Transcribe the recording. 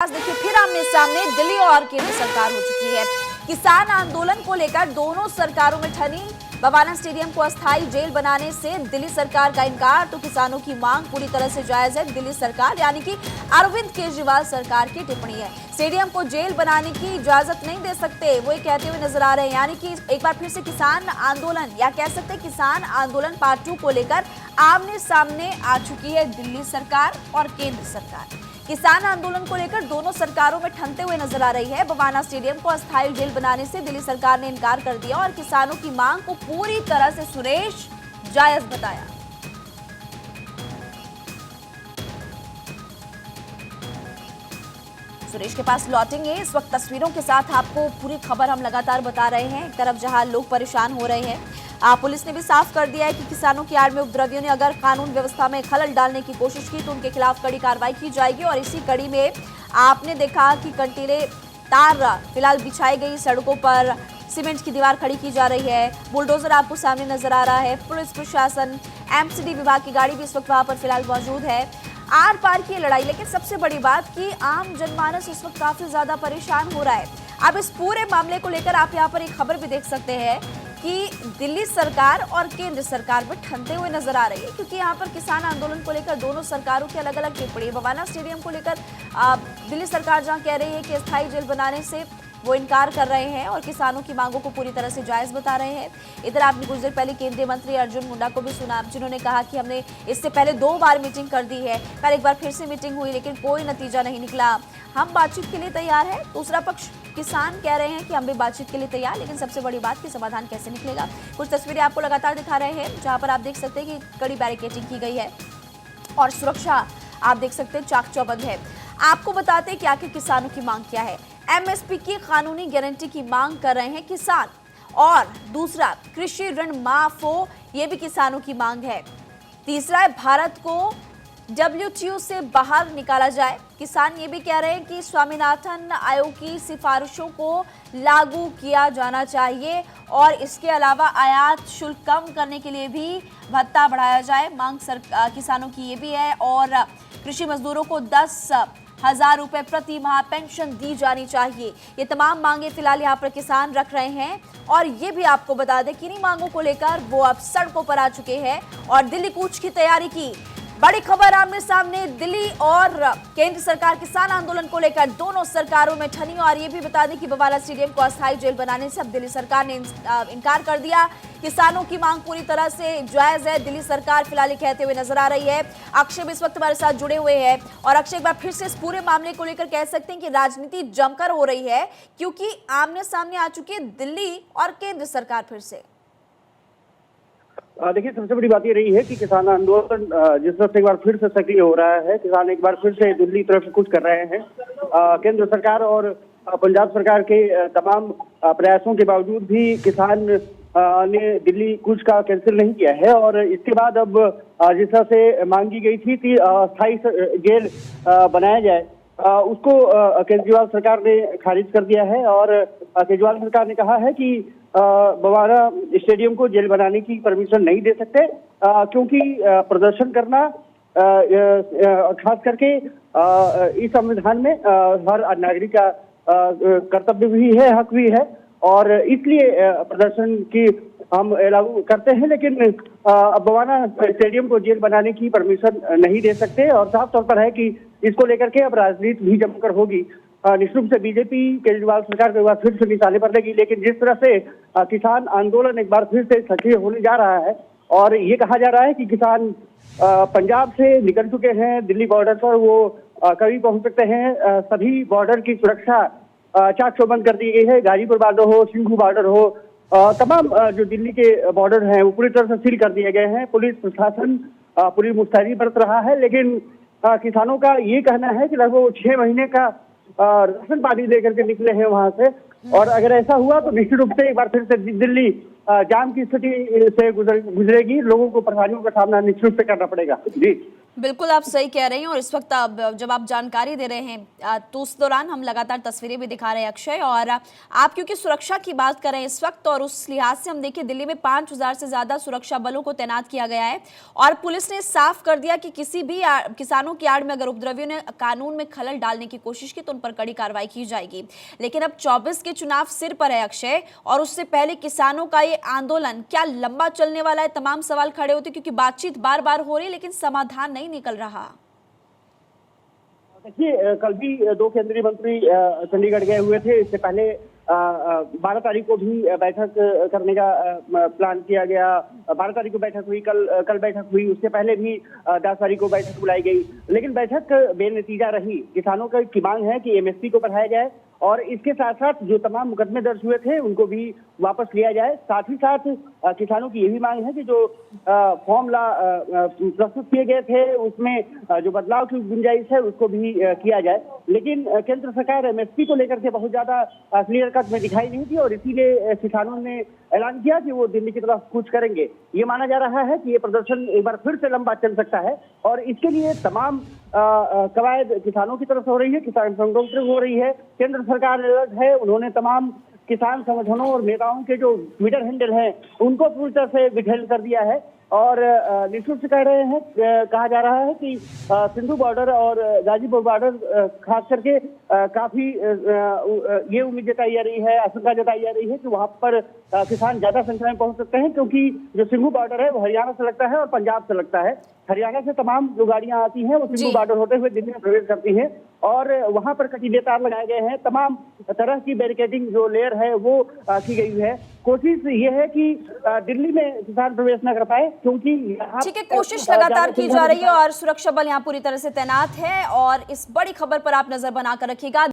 देखिए फिर आमने सामने दिल्ली और केंद्र सरकार हो चुकी है। किसान आंदोलन को लेकर दोनों सरकारों में ठनी। बवाना स्टेडियम को अस्थायी जेल बनाने से दिल्ली सरकार का इनकार, तो किसानों की मांग पूरी तरह से जायज है। दिल्ली सरकार यानी कि अरविंद केजरीवाल सरकार की टिप्पणी है, स्टेडियम को जेल बनाने की इजाजत नहीं दे सकते, वो ये कहते हुए नजर आ रहे हैं। यानी कि एक बार फिर से किसान आंदोलन या कह सकते हैं किसान आंदोलन पार्ट 2 को लेकर आमने सामने आ चुकी है दिल्ली सरकार और केंद्र सरकार। किसान आंदोलन को लेकर दोनों सरकारों में ठनते हुए नजर आ रही है। बवाना स्टेडियम को अस्थायी जेल बनाने से दिल्ली सरकार ने इनकार कर दिया और किसानों की मांग को पूरी तरह से सुरेश जायज बताया। सुरेश के पास लौटेंगे। इस वक्त तस्वीरों के साथ आपको पूरी खबर हम लगातार बता रहे हैं। एक तरफ जहां लोग परेशान हो रहे हैं, पुलिस ने भी साफ कर दिया है कि किसानों की आड़ में उपद्रवियों ने अगर कानून व्यवस्था में खलल डालने की कोशिश की तो उनके खिलाफ कड़ी कार्रवाई की जाएगी। और इसी कड़ी में आपने देखा कि कंटीले तार फिलहाल बिछाई गई, सड़कों पर सीमेंट की दीवार खड़ी की जा रही है, बुलडोजर आपको सामने नजर आ रहा है। पुलिस प्रशासन, एमसीडी विभाग की गाड़ी भी इस वक्त वहां पर फिलहाल मौजूद है। आर पार की लड़ाई, लेकिन सबसे बड़ी बात कि आम जनमानस इस वक्त काफी ज्यादा परेशान हो रहा है। अब इस पूरे मामले को लेकर आप यहाँ पर एक खबर भी देख सकते हैं कि दिल्ली सरकार और केंद्र सरकार में ठनते हुए नजर आ रही है, क्योंकि यहाँ पर किसान आंदोलन को लेकर दोनों सरकारों की अलग अलग टिप्पणी। बवाना स्टेडियम को लेकर दिल्ली सरकार जहाँ कह रही है कि अस्थायी जेल बनाने से वो इनकार कर रहे हैं और किसानों की मांगों को पूरी तरह से जायज बता रहे हैं। इधर आपने कुछ देर पहले केंद्रीय मंत्री अर्जुन मुंडा को भी सुना, जिन्होंने कहा कि हमने इससे पहले 2 बार मीटिंग कर दी है, कल एक बार फिर से मीटिंग हुई लेकिन कोई नतीजा नहीं निकला। हम बातचीत के लिए तैयार है। दूसरा पक्ष किसान कह रहे हैं कि हम भी बातचीत के लिए तैयार, लेकिन सबसे बड़ी बात कि समाधान कैसे निकलेगा। कुछ तस्वीरें आपको लगातार दिखा रहे हैं जहां पर आप देख सकते हैं कि कड़ी बैरिकेडिंग की गई है और सुरक्षा आप देख सकते हैं चाक चौबंद है। आपको बताते हैं कि आखिर किसानों की मांग क्या है। एमएसपी की कानूनी गारंटी की मांग कर रहे हैं किसान, और दूसरा कृषि ऋण माफ हो, यह भी किसानों की मांग है। तीसरा है भारत को WTO से बाहर निकाला जाए। किसान ये भी कह रहे हैं कि स्वामीनाथन आयोग की सिफारिशों को लागू किया जाना चाहिए और इसके अलावा आयात शुल्क कम करने के लिए भी भत्ता बढ़ाया जाए। मांग किसानों की ये भी है। और कृषि मजदूरों को 10,000 रुपए प्रति माह पेंशन दी जानी चाहिए। ये तमाम मांगे फिलहाल यहाँ पर किसान रख रहे हैं। और ये भी आपको बता दें कि इन्हीं मांगों को लेकर वो अब सड़कों पर आ चुके हैं और दिल्ली कूच की तैयारी की। बड़ी खबर आमने सामने, दिल्ली और केंद्र सरकार किसान आंदोलन को लेकर दोनों सरकारों में ठनी। और ये भी बता दें कि बवाना स्टेडियम को अस्थायी जेल बनाने से अब दिल्ली सरकार ने इनकार कर दिया। किसानों की मांग पूरी तरह से जायज है, दिल्ली सरकार फिलहाल कहते हुए नजर आ रही है। अक्षय भी इस वक्त हमारे साथ जुड़े हुए हैं। और अक्षय, एक बार फिर से इस पूरे मामले को लेकर कह सकते हैं कि राजनीति जमकर हो रही है, क्योंकि आमने सामने आ चुकी है दिल्ली और केंद्र सरकार फिर से। देखिए, सबसे बड़ी बात ये रही है कि किसान आंदोलन जिस तरह से एक बार फिर से सक्रिय हो रहा है, किसान एक बार फिर से दिल्ली तरफ कुछ कर रहे हैं। केंद्र सरकार और पंजाब सरकार के तमाम प्रयासों के बावजूद भी किसान ने दिल्ली कूच का कैंसिल नहीं किया है। और इसके बाद अब जिस तरह से मांगी गई थी कि अस्थायी जेल बनाया जाए, उसको केजरीवाल सरकार ने खारिज कर दिया है। और केजरीवाल सरकार ने कहा है कि बवाना स्टेडियम को जेल बनाने की परमिशन नहीं दे सकते, क्योंकि प्रदर्शन करना खास करके इस संविधान में हर नागरिक का कर्तव्य भी है, हक भी है, और इसलिए प्रदर्शन की हम लागू करते हैं, लेकिन बवाना स्टेडियम को जेल बनाने की परमिशन नहीं दे सकते। और साफ तौर पर है कि इसको लेकर के अब राजनीति भी जमकर होगी। निश्चित रूप से बीजेपी केजरीवाल सरकार को एक बार फिर से निशाने पर लेगी, लेकिन जिस तरह से किसान आंदोलन एक बार फिर से सक्रिय होने जा रहा है और ये कहा जा रहा है कि किसान पंजाब से निकल चुके हैं, दिल्ली बॉर्डर पर वो कभी पहुंच सकते हैं। सभी बॉर्डर की सुरक्षा चाक चौबंद कर दी गई है। गाजीपुर बॉर्डर हो, सिंघू बॉर्डर हो, तमाम जो दिल्ली के बॉर्डर हैं वो पूरी तरह से सील कर दिए गए हैं। पुलिस प्रशासन पूरी मुस्तैदी बरत रहा है, लेकिन किसानों का ये कहना है कि लगभग 6 महीने का राशन पानी लेकर के निकले हैं वहां से। और अगर ऐसा हुआ तो निश्चित रूप से एक बार फिर से दिल्ली जाम की स्थिति से गुजरेगी। लोगों को परेशानियों का सामना निश्चित रूप से करना पड़ेगा। जी बिल्कुल आप सही कह रही हैं। और इस वक्त जब आप जानकारी दे रहे हैं तो उस दौरान हम लगातार तस्वीरें भी दिखा रहे हैं अक्षय। और आप क्योंकि सुरक्षा की बात कर रहे हैं इस वक्त, और उस लिहाज से हम देखिए दिल्ली में 5000 से ज्यादा सुरक्षा बलों को तैनात किया गया है। और पुलिस ने साफ कर दिया कि किसी भी किसानों की आड़ में अगर उपद्रवियों ने कानून में खलल डालने की कोशिश की तो उन पर कड़ी कार्रवाई की जाएगी। लेकिन अब 24 के चुनाव सिर पर है अक्षय, और उससे पहले किसानों का ये आंदोलन क्या लंबा चलने वाला है, तमाम सवाल खड़े होते, क्योंकि बातचीत बार बार हो रही है लेकिन समाधान नहीं निकल रहा। देखिए, कल भी 2 केंद्रीय मंत्री चंडीगढ़ गए हुए थे। इससे पहले 12 तारीख को भी बैठक करने का प्लान किया गया। 12 तारीख को बैठक हुई, कल बैठक हुई। उससे पहले भी 10 तारीख को बैठक बुलाई गई, लेकिन बैठक बेनतीजा रही। किसानों की मांग है कि एमएसपी को बढ़ाया जाए और इसके साथ साथ जो तमाम मुकदमे दर्ज हुए थे उनको भी वापस लिया जाए। साथ ही साथ किसानों की ये भी मांग है कि जो फॉर्मूला प्रस्तुत किए गए थे उसमें जो बदलाव की गुंजाइश है उसको भी किया जाए। लेकिन केंद्र सरकार एमएसपी को लेकर के बहुत ज्यादा क्लियर कट में दिखाई नहीं थी, और इसीलिए किसानों ने ऐलान किया कि वो दिल्ली की तरफ कूच करेंगे। ये माना जा रहा है कि ये प्रदर्शन एक बार फिर से लंबा चल सकता है, और इसके लिए तमाम कवायद किसानों की तरफ हो रही है, किसान संगठनों की तरफ हो रही है। केंद्र सरकार अलर्ट है, उन्होंने तमाम किसान संगठनों और नेताओं के जो ट्विटर हैंडल हैं उनको पूरी तरह से विघटित कर दिया है। और निश्चित से कह रहे हैं, कहा जा रहा है कि सिंधु बॉर्डर और गाजीपुर बॉर्डर खास करके काफी ये उम्मीद जताई जा रही है, आशंका जताई जा रही है कि वहां पर किसान ज्यादा संख्या में पहुंच सकते हैं, क्योंकि जो सिंधु बॉर्डर है वो हरियाणा से लगता है और पंजाब से लगता है। हरियाणा से तमाम जो गाड़ियां आती हैं वो सिंधु बॉर्डर होते हुए दिल्ली में प्रवेश करती हैं, और वहां पर कटीले तार लगाए गए हैं। तमाम तरह की बैरिकेडिंग जो लेयर है वो की गई है। कोशिश ये है कि दिल्ली में किसान प्रवेश न कर पाए, क्योंकि ठीक है, कोशिश लगातार की जा रही है और सुरक्षा बल यहाँ पूरी तरह से तैनात है। और इस बड़ी खबर पर आप नजर बनाकर रखिएगा।